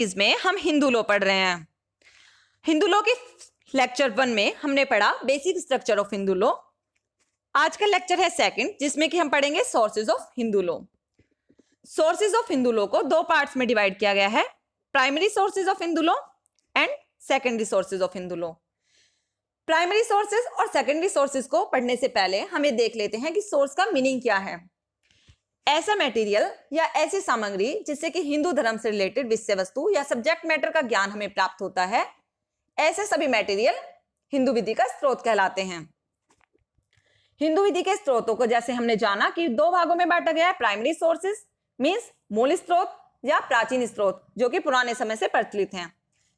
इसमें हम हिंदू लॉ पढ़ रहे हैं। हिंदू लॉ के लेक्चर 1 में हमने पढ़ा basic structure of Hindu law. आज का लेक्चर है सेकंड, जिसमें कि हम पढ़ेंगे sources of Hindu law. Sources of Hindu law को दो पार्ट्स में डिवाइड किया गया है, primary sources of Hindu law and secondary sources of Hindu law. Primary sources और सेकेंडरी सोर्सेज को पढ़ने से पहले हम ये देख लेते हैं कि सोर्स का मीनिंग क्या है। ऐसा मटेरियल या ऐसी सामग्री जिससे कि हिंदू धर्म से रिलेटेड विषय वस्तु या सब्जेक्ट मैटर का ज्ञान हमें प्राप्त होता है, ऐसे सभी मटेरियल हिंदू विधि का स्रोत कहलाते हैं। हिंदू विधि के स्रोतों को जैसे हमने जाना कि दो भागों में बांटा गया है, प्राइमरी सोर्सेज मींस मूल स्रोत या प्राचीन स्रोत जो कि पुराने समय से प्रचलित हैं।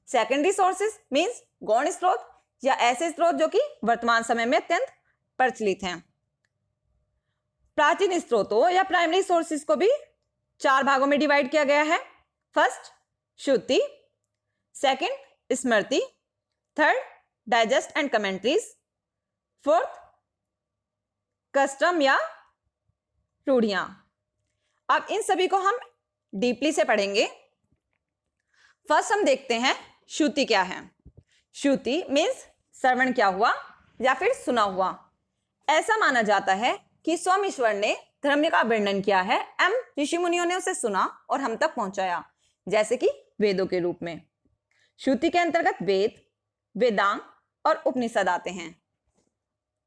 सेकेंडरी सोर्सेज मींस गौण स्रोत या ऐसे स्रोत जो कि वर्तमान समय में अत्यंत प्रचलित हैं। प्राचीन स्रोतों या प्राइमरी सोर्सेज को भी चार भागों में डिवाइड किया गया है। First Shruti, second Smriti, third digest and commentaries, fourth custom या रूढ़ियां। अब इन सभी को हम डीपली से पढ़ेंगे। फर्स्ट हम देखते हैं श्रुति क्या है। श्रुति मीन्स श्रवण क्या हुआ या फिर सुना हुआ। ऐसा माना जाता है कि स्वयं ईश्वर ने धर्म का वर्णन किया है एवं ऋषि मुनियों ने उसे सुना और हम तक पहुंचाया, जैसे कि वेदों के रूप में। श्रुति के अंतर्गत वेद, वेदांग और उपनिषद आते हैं।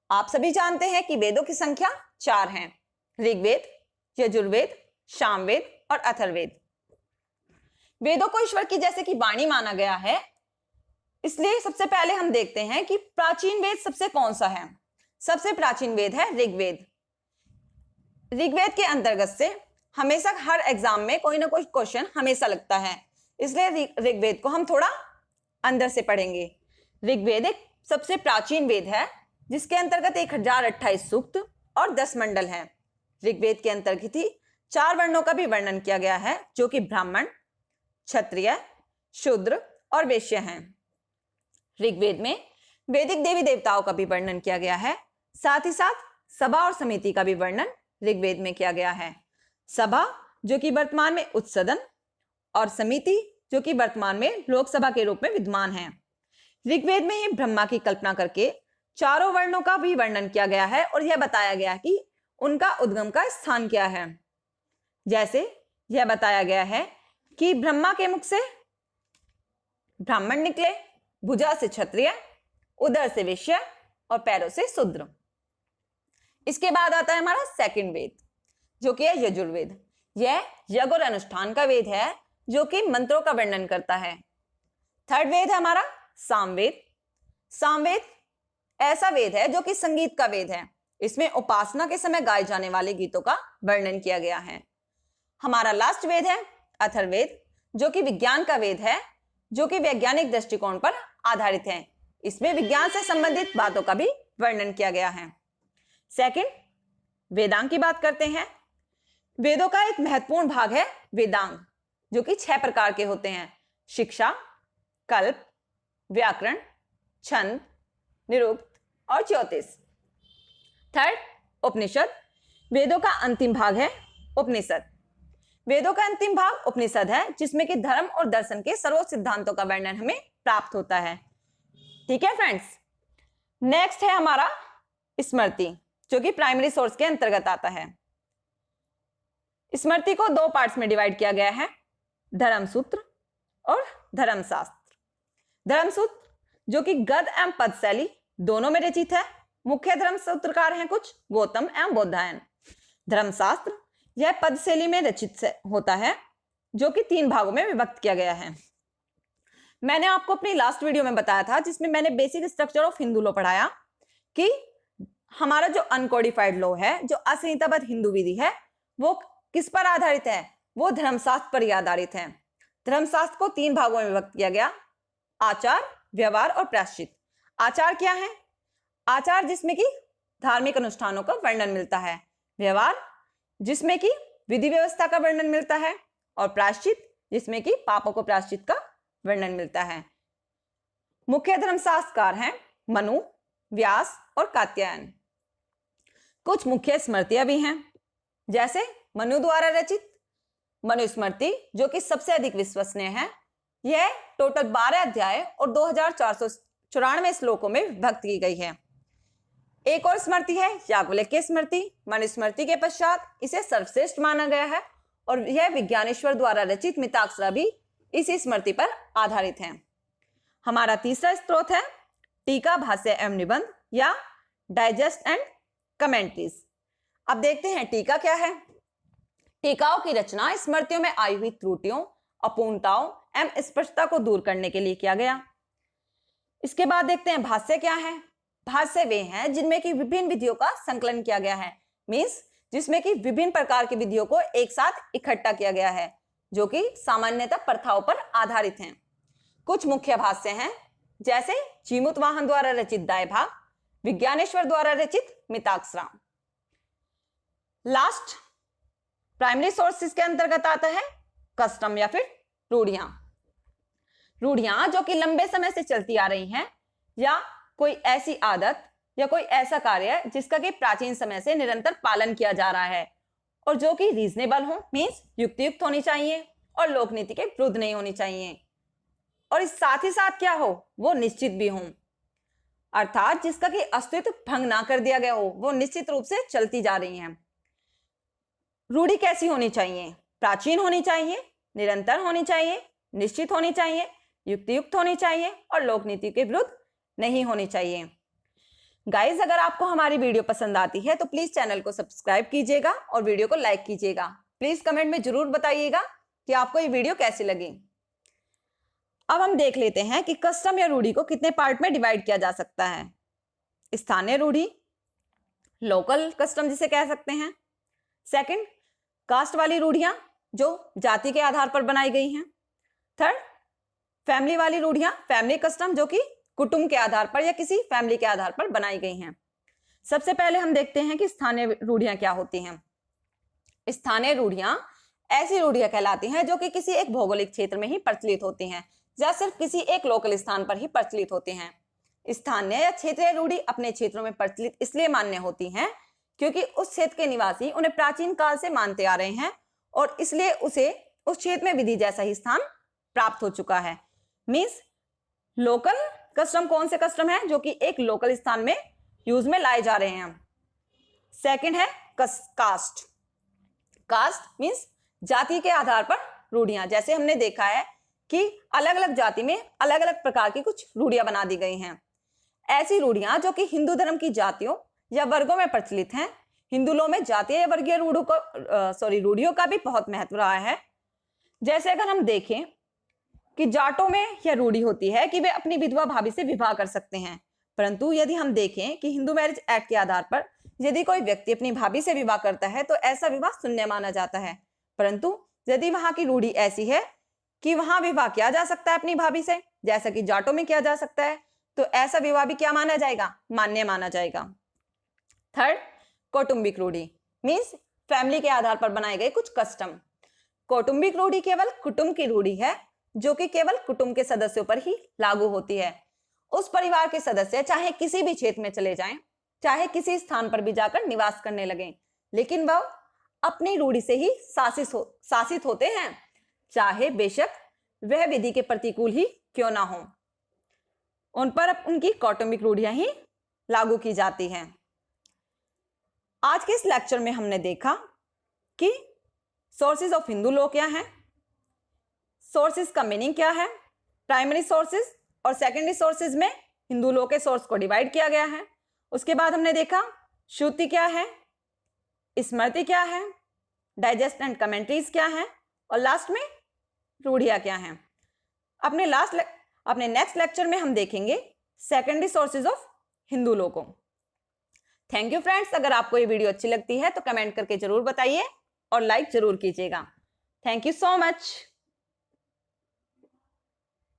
आप सभी जानते हैं कि वेदों की संख्या 4 है, ऋग्वेद, यजुर्वेद, सामवेद और अथर्ववेद। वेदों को ईश्वर की जैसे कि वाणी माना गया है, इसलिए सबसे पहले हम देखते हैं कि प्राचीन वेद सबसे कौन सा है। सबसे प्राचीन वेद है ऋग्वेद। ऋग्वेद के अंतर्गत से हमेशा हर एग्जाम में कोई ना कोई क्वेश्चन हमेशा लगता है, इसलिए ऋग्वेद को हम थोड़ा अंदर से पढ़ेंगे। ऋग्वेद एक सबसे प्राचीन वेद है जिसके अंतर्गत 1028 सूक्त और 10 मंडल हैं। ऋग्वेद के अंतर्गत ही 4 वर्णों का भी वर्णन किया गया है जो कि ब्राह्मण, क्षत्रिय, शूद्र और वैश्य हैं। ऋग्वेद में वैदिक देवी देवताओं का भी वर्णन किया गया है, साथ ही साथ सभा और समिति का भी वर्णन ऋग्वेद में किया गया है। सभा जो कि वर्तमान में उच्च सदन और समिति जो कि वर्तमान में लोकसभा के रूप में विद्यमान है। ऋग्वेद में ही ब्रह्मा की कल्पना करके चारों वर्णों का भी वर्णन किया गया है और यह बताया गया कि उनका उद्गम का स्थान क्या है। जैसे यह बताया गया है कि ब्रह्मा के मुख से ब्राह्मण निकले, भुजा से क्षत्रिय, उदर से वैश्य और पैरों से शूद्र। इसके बाद आता है हमारा सेकंड वेद जो कि है यजुर्वेद। यह यज्ञ और अनुष्ठान का वेद है जो कि मंत्रों का वर्णन करता है। थर्ड वेद है हमारा सामवेद। सामवेद ऐसा वेद है जो कि संगीत का वेद है। इसमें उपासना के समय गाए जाने वाले गीतों का वर्णन किया गया है। हमारा लास्ट वेद है अथर्ववेद जो कि विज्ञान का वेद है, जो कि वैज्ञानिक दृष्टिकोण पर आधारित है। इसमें विज्ञान से संबंधित बातों का भी वर्णन किया गया है। सेकंड वेदांग की बात करते हैं। वेदों का एक महत्वपूर्ण भाग है वेदांग जो कि 6 प्रकार के होते हैं: शिक्षा, कल्प, व्याकरण, छंद, निरुक्त और ज्योतिष। थर्ड उपनिषद। वेदों का अंतिम भाग है उपनिषद। वेदों का अंतिम भाग उपनिषद है जिसमें कि धर्म और दर्शन के सर्व सिद्धांतों का वर्णन हमें प्राप्त होता है। ठीक है फ्रेंड्स। नेक्स्ट है हमारा स्मृति जो कि प्राइमरी सोर्स के अंतर्गत आता है। स्मृति को 2 पार्ट्स में डिवाइड किया गया है, धर्मसूत्र और धर्मशास्त्र। धर्मसूत्र जो कि गद्य एवं पद शैली दोनों में रचित है। मुख्य धर्मसूत्रकार हैं कुछ गौतम एवं बौधायन। धर्मशास्त्र यह पद शैली में रचित होता है जो कि 3 भागों में विभक्त किया गया है। मैंने आपको अपनी लास्ट वीडियो में बताया था जिसमें मैंने basic structure of Hindu law पढ़ाया कि हमारा जो अनकोडिफाइड लॉ है, जो असंहिताबद्ध हिंदू विधि है, वो किस पर आधारित है? वो धर्मशास्त्र पर ही आधारित है। धर्मशास्त्र को 3 भागों में विभक्त किया गया: आचार, व्यवहार और प्रायश्चित। आचार क्या है? आचार जिसमें कि धार्मिक अनुष्ठानों का वर्णन मिलता है, व्यवहार जिसमें कि विधि व्यवस्था का वर्णन मिलता है और प्रायश्चित जिसमें कि पापों को प्रायश्चित का वर्णन मिलता है। मुख्य धर्मशास्त्रकार हैं मनु, व्यास और कात्यायन। कुछ मुख्य स्मृतियां भी हैं, जैसे मनु द्वारा रचित मनुस्मृति जो कि सबसे अधिक विश्वसनीय है, यह टोटल 12 अध्याय और 2494 श्लोकों में विभक्त की गई है। एक और स्मृति है याज्ञवल्क्य स्मृति। मनुस्मृति के पश्चात इसे सर्वश्रेष्ठ माना गया है और यह विज्ञानेश्वर द्वारा रचित मिताक्षरा भी इसी स्मृति पर आधारित है। हमारा तीसरा स्रोत है टीका, भाष्य एवं निबंध या डाइजेस्ट एंड कमेंट्रीज। अब देखते हैं टीका क्या है। टीकाओं की रचना स्मृतियों में आई हुई त्रुटियों, अपूर्णताओं एवं स्पष्टता को दूर करने के लिए किया गया। इसके बाद देखते हैं भाष्य क्या है। भाष्य वे हैं जिनमें की विभिन्न विधियों का संकलन किया गया है, मीन्स जिसमें कि विभिन्न प्रकार की विधियों को एक साथ इकट्ठा किया गया है, जो कि सामान्यतः प्रथाओं पर आधारित हैं। कुछ मुख्य भाष्य हैं जैसे जीमूतवाहन द्वारा रचित दायभाग, विज्ञानेश्वर द्वारा रचित मिताक्षरा। लास्ट प्राइमरी सोर्सेस के अंतर्गत आता है कस्टम या फिर रूढ़ियां। रूढ़ियां जो कि लंबे समय से चलती आ रही हैं या कोई ऐसी आदत या कोई ऐसा कार्य जिसका कि प्राचीन समय से निरंतर पालन किया जा रहा है और जो कि रीजनेबल हो, मीन्स युक्तियुक्त होनी चाहिए और लोक नीति के विरुद्ध नहीं होनी चाहिए, और इस साथ ही साथ क्या हो, वो निश्चित भी हो, अर्थात जिसका कि अस्तित्व भंग ना कर दिया गया हो, वो निश्चित रूप से चलती जा रही हैं। रूढ़ी कैसी होनी चाहिए? प्राचीन होनी चाहिए, निरंतर होनी चाहिए, निश्चित होनी चाहिए, युक्तियुक्त होनी चाहिए और लोक नीति के विरुद्ध नहीं होनी चाहिए। गाइज, अगर आपको हमारी वीडियो पसंद आती है तो प्लीज चैनल को सब्सक्राइब कीजिएगा और वीडियो को लाइक कीजिएगा। प्लीज कमेंट में जरूर बताइएगा कि आपको ये वीडियो कैसी लगी। अब हम देख लेते हैं कि कस्टम या रूढ़ी को कितने पार्ट में डिवाइड किया जा सकता है। स्थानीय रूढ़ी, लोकल कस्टम जिसे कह सकते हैं। सेकंड, कास्ट वाली रूढ़ियां जो जाति के आधार पर बनाई गई हैं। थर्ड, फैमिली वाली रूढ़ियां, फैमिली कस्टम जो कि कुटुंब के आधार पर या किसी फैमिली के आधार पर बनाई गई हैं। सबसे पहले हम देखते हैं कि स्थानीय रूढ़ियां क्या होती हैं। स्थानीय रूढ़ियां ऐसी रूढ़ियां कहलाती हैं जो कि किसी एक भौगोलिक क्षेत्र में ही प्रचलित होती हैं या सिर्फ किसी एक लोकल स्थान पर ही प्रचलित होती हैं। स्थानीय या क्षेत्रीय रूढ़ी अपने क्षेत्रों में प्रचलित इसलिए मान्य होती हैं क्योंकि उस क्षेत्र के निवासी उन्हें प्राचीन काल से मानते आ रहे हैं और इसलिए उसे उस क्षेत्र में विधि जैसा ही स्थान प्राप्त हो चुका है। मीन्स लोकल कस्टम कौन से कस्टम है जो कि एक लोकल स्थान में यूज में लाए जा रहे हैं। सेकंड है कास्ट। कास्ट मीन्स जाति के आधार पर रूढ़ियां, जैसे हमने देखा है कि अलग अलग जाति में अलग अलग प्रकार की कुछ रूढ़ियां बना दी गई हैं। ऐसी रूढ़ियां जो कि हिंदू धर्म की जातियों या वर्गों में प्रचलित हैं। हिंदुओं में जातीय या वर्गीय रूढ़ियों का भी बहुत महत्व रहा है। जैसे अगर हम देखें कि जाटों में यह रूढ़ी होती है कि वे अपनी विधवा भाभी से विवाह कर सकते हैं, परंतु यदि हम देखें कि हिंदू मैरिज एक्ट के आधार पर यदि कोई व्यक्ति अपनी भाभी से विवाह करता है तो ऐसा विवाह शून्य माना जाता है। परंतु यदि वहां की रूढ़ी ऐसी है कि वहां विवाह किया जा सकता है अपनी भाभी से, जैसा कि जाटों में किया जा सकता है, तो ऐसा विवाह भी क्या माना जाएगा? मान्य माना जाएगा। थर्ड, कौटुंबिक रूढ़ी मीन्स फैमिली के आधार पर बनाए गए कुछ कस्टम। कौटुंबिक रूढ़ी केवल कुटुंब की रूढ़ी है जो कि केवल कुटुंब के सदस्यों पर ही लागू होती है। उस परिवार के सदस्य चाहे किसी भी क्षेत्र में चले जाएं, चाहे किसी स्थान पर भी जाकर निवास करने लगें, लेकिन वह अपनी रूढ़ी से ही शासित होते हैं, चाहे बेशक वह विधि के प्रतिकूल ही क्यों ना हो। उन पर उनकी कौटुंबिक रूढ़ियां ही लागू की जाती हैं। आज के इस लेक्चर में हमने देखा कि सोर्सेज ऑफ हिंदू लॉ क्या है, सोर्सेज का मीनिंग क्या है, प्राइमरी सोर्सेज और सेकेंडरी सोर्सेज में हिंदू लॉ के सोर्स को डिवाइड किया गया है। उसके बाद हमने देखा श्रुति क्या है, स्मृति क्या है, डाइजेस्ट एंड कमेंट्रीज क्या है और लास्ट में रूढ़ियां क्या हैं। अपने नेक्स्ट लेक्चर में हम देखेंगे secondary sources of Hindu law को। Thank you friends. अगर आपको ये वीडियो अच्छी लगती है तो कमेंट करके जरूर बताइए और लाइक जरूर कीजिएगा। Thank you so much.